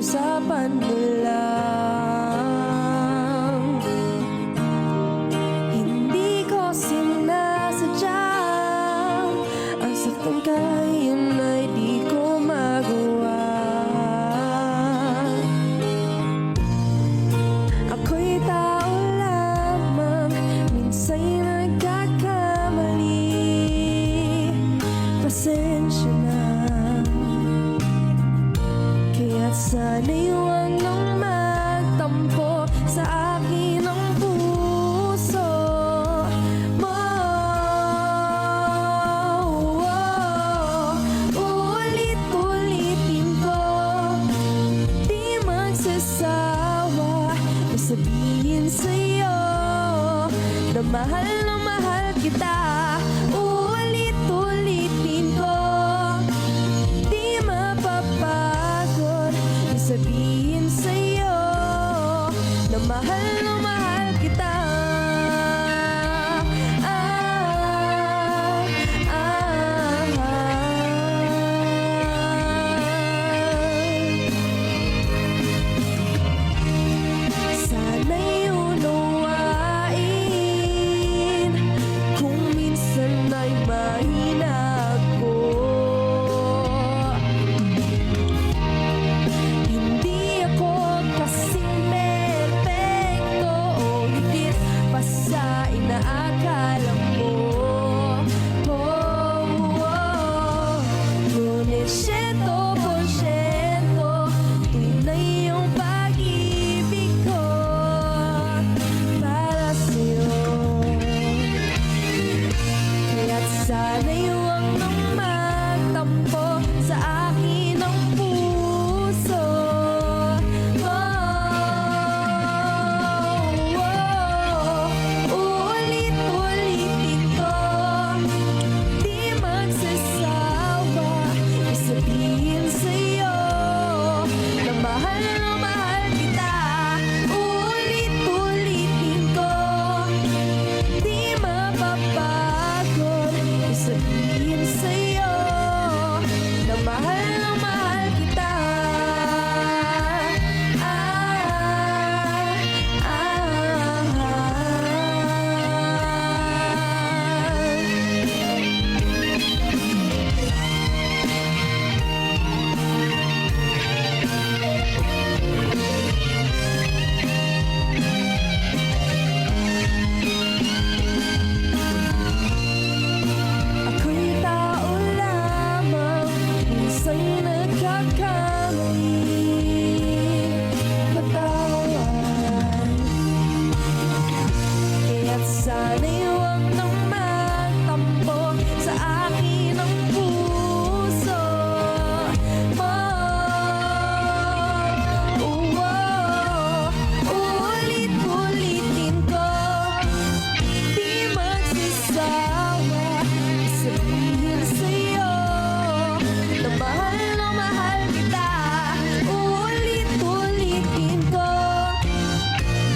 usapan mo lang. Hindi ko sinasadya ang saktan ka, yun ay di ko magawa. Ako'y tao lamang, minsa'y nagkakamali. Pasensya na, kaya't sana'y huwag nang magtampo sa akin ang puso mo. Ulit-ulitin ko, di magsasawa sabihin sa'yo na mahal kita. Ulit-ulitin ko, di mapapagod sabihin sa'yo na mahal kita. Sana'y unawain kung minsan ay mahina ako. Hindi ako kasing perfecto o higit pa sa inaakala mo. Ngunit 100% tunay yung pag-ibig ko para sa'yo. Kaya't sana'y huwag nang magtampo sa akin ang puso mo. Ulit-ulitin ko, di magsasawa sabihin sa'yo na mahal kita. Ulit-ulitin ko, di mapapagod sabihin sa'yo na mahal kita. Ako'y tao lamang, minsa'y nagkakamali. Patawad, kaya't sana'y huwag nang magtampo sa akin ang puso mo. Ulit-ulitin ko, di magsasawa sabihin sa'yo na mahal kita. Ulit-ulitin ko,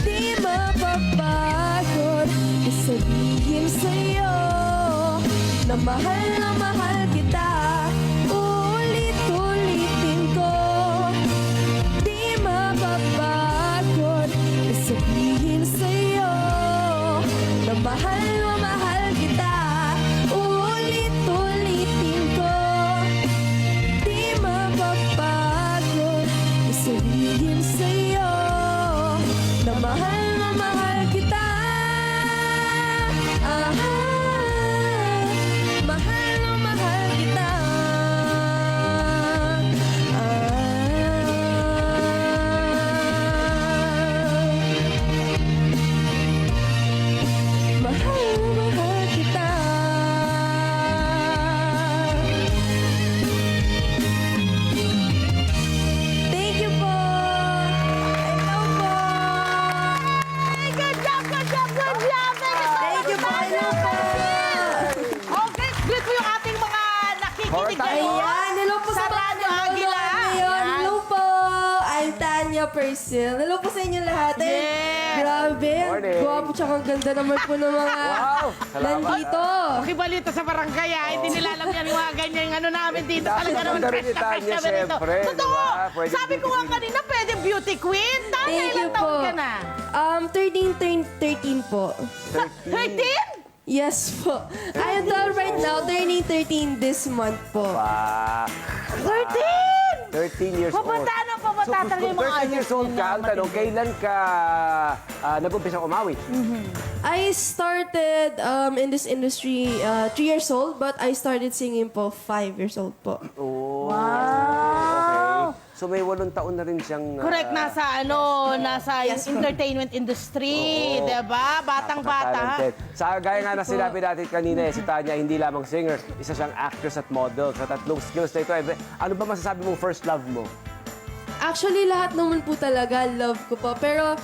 di mapapagod sabihin sa'yo na mahal kita. Ulit-ulitin ko, di mapapagod sabihin sa'yo na mahal kita. Ulit-ulitin ko, di mapapagod sabihin sa'yo na mahal kita. Mahal kita. Mahal kita. Thank you po. Hello po. Good job, good job, good job! Thank you po. Hello po. Okay, greet po yung ating mga nakikinig ngayon. Ayan, hello po sa mga Radyo Agila. ngayon. Hello po. I'm Tanya Persil. Hello po sa inyo lahat. Yes. Grabe. Morning. Gwapo tsaka ang ganda naman po ng mga Wow, salamat. nandito. Pakibalita sa barangay, hindi nila alam yan yung mga ganyan yung ano namin dito. Talaga naman Ganda rin ni Tanya, fresh na fresh siyempre, Totoo! diba? pwede Sabi ko beauty nga queen. kanina, pwede beauty queen. Tanya, Thank you ilang taon po. ka na? 13 po. 13? Yes po. I am 12 right now, turning 13 this month po. Ah, 13! 13 years old. Pabata na, pabata talaga kung yung mga 13 years old ka, ang tanong, kailan ka nag-umpisa umawi? I started in this industry 3 years old, but I started singing po 5 years old po. Oh, Wow! okay. So may 8 taon na rin siyang... Correct, nasa entertainment industry, Oo. 'di ba? Batang-bata. Napaka-talented. Sa gaya nga na sinabi natin kanina, si Tanya hindi lamang singer, isa siyang actress at model. Sa tatlong skills na ito, ano ba masasabi mong first love mo? Actually, lahat naman po talaga love ko po. Pero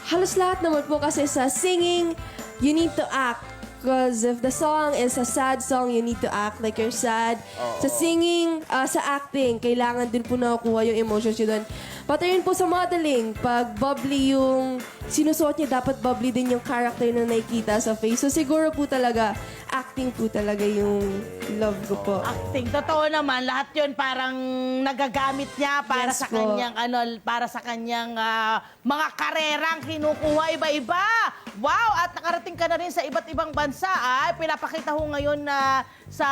halos lahat naman po kasi sa singing, you need to act. Because if the song is a sad song, you need to act like you're sad. Sa singing, sa acting, kailangan din po nakukuha yung emotions nyo doon. Pati rin po sa modeling, pag bubbly yung sinusuot niya, dapat bubbly din yung character na nakikita sa face. So siguro po talaga, acting po talaga yung love ko po. Acting. Totoo naman, lahat 'yon parang nagagamit niya para Yes sa po. kanyang para sa kanyang mga karerang kinukuha iba-iba. Wow, at nakarating ka na rin sa iba't ibang bansa. Pinapakita ho ngayon na sa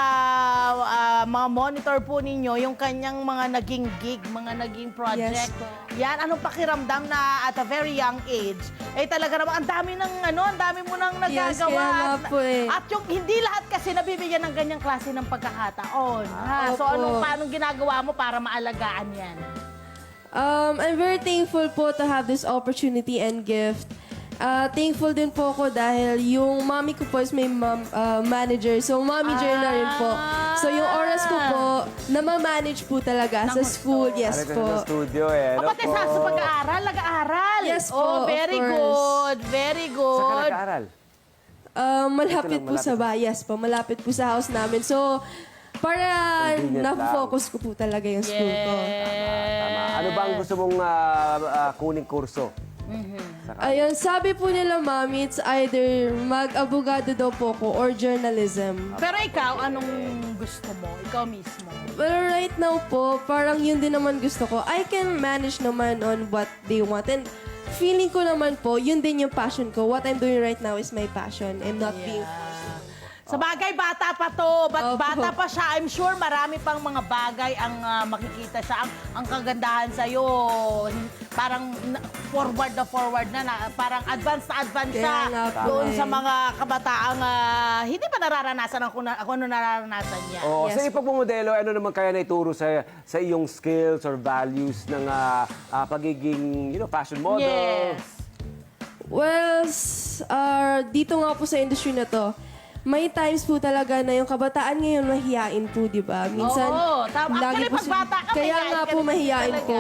mga monitor po ninyo yung kanyang mga naging gig, mga naging project. Yes po. Yan, anong pakiramdam na at a very young age? Talaga naman, ang dami mo nang Yes, nagagawa. kaya nga po eh. At yung hindi lahat kasi nabibigyan ng ganyang klase ng pagkakataon. So Opo. paano ginagawa mo para maalagaan yan? I'm very thankful po to have this opportunity and gift. Thankful din po ako dahil yung mommy ko po is may manager. So, manager na rin po. So, yung oras ko po, na-manage po talaga sa school. Yes Ano po. sa studio eh. Ano Kapatid po? sa pag-aaral, nag-aaral. Yes po, Oh, of very course. good, very Saan ka good. nag-aaral? Malapit Ito lang, po sa bahay. Yes po, malapit po sa house namin. So, para Convenient na-focus ko po talaga yung school ko. Tama. Ano ba ang gusto mong kuning kurso? Ayun, sabi po nila, Mami, it's either mag-abogado daw po ko or journalism. Pero ikaw, anong gusto mo? Ikaw mismo. Well, right now po, parang yun din naman gusto ko. I can manage naman on what they want. And feeling ko naman po, yun din yung passion ko. What I'm doing right now is my passion and not being... Sa bagay, bata pa to. Opo. Bata pa siya. I'm sure marami pang mga bagay ang makikita siya. Ang kagandahan sa'yo, parang forward na. Parang advance na advance Kaya siya. nga po Doon eh. sa mga kabataang hindi pa nararanasan ako ano nararanasan niya. Oo, Yes sa ipagmumodelo, ano naman kaya naituro sa iyong skills or values ng pagiging fashion model? Yes. Well, dito nga po sa industry na to, may times po talaga na yung kabataan ngayon mahiyain po, di ba? Minsan, Oo, tama. Actually, po pag bata ka, kaya mahiyain nga ka po rin mahiyain talaga. po.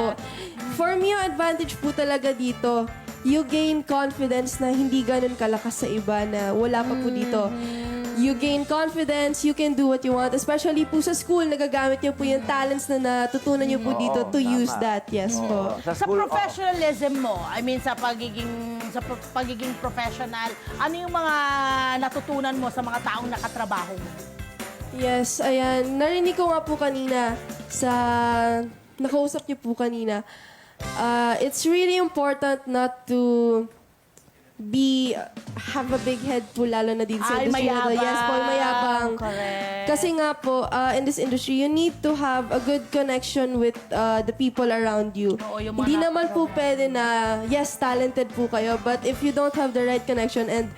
For me, yung advantage po talaga dito, you gain confidence na hindi ganun kalakas sa iba na wala pa po dito. You gain confidence, you can do what you want. Especially po sa school, nagagamit niyo po yung talents na natutunan niyo po dito to tama. use that. Yes po. Sa professionalism mo, I mean sa pagiging professional, ano yung mga natutunan mo sa mga taong nakatrabaho mo? Yes, ayan. Narinig ko nga po kanina nakausap niyo po kanina. It's really important not to have a big head po, lalo na dito sa Ay, industry na to. mayabang. Yes po, mayabang. Correct. Kasi nga po, in this industry, you need to have a good connection with the people around you. Oo, yung mga Hindi naman po pwede na, yes, talented po kayo, but if you don't have the right connection and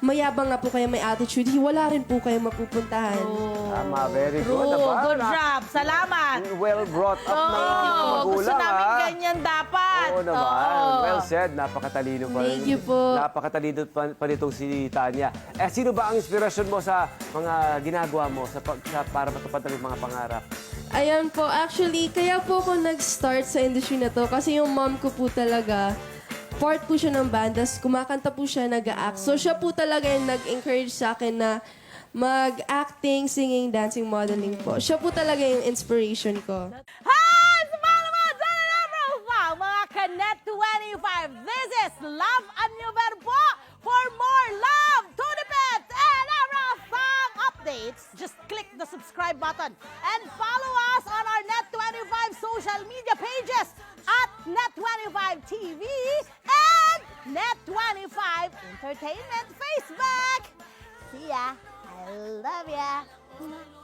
mayabang nga po kayo, may attitude, wala rin po kayo mapupuntahan. Tama, very good. True. Diba? Good job. Salamat. Well brought up na yung magulang, Gusto namin ganyan dapat. Oo naman. Oo. Well said. Napakatalino pa. Thank you po. Napakatalino pa nitong si Tanya. Sino ba ang inspirasyon mo sa mga ginagawa mo para matupad ang mga pangarap? Ayan po, actually, kaya po ako nag-start sa industry na to kasi yung mom ko po talaga, part po siya ng bandas, kumakanta po siya, nag-act. So siya po talaga yung nag-encourage sa akin na mag-acting, singing, dancing, modeling po. Siya po talaga yung inspiration ko. Hi! Sumama naman sa Profile, mga Kanet 25. This is Love and New Verbo for more love to the pets and Arafang update. updates, just click the subscribe button and follow us on our Net25 social media pages at Net25 TV and Net25 Entertainment Facebook. See ya. I love ya.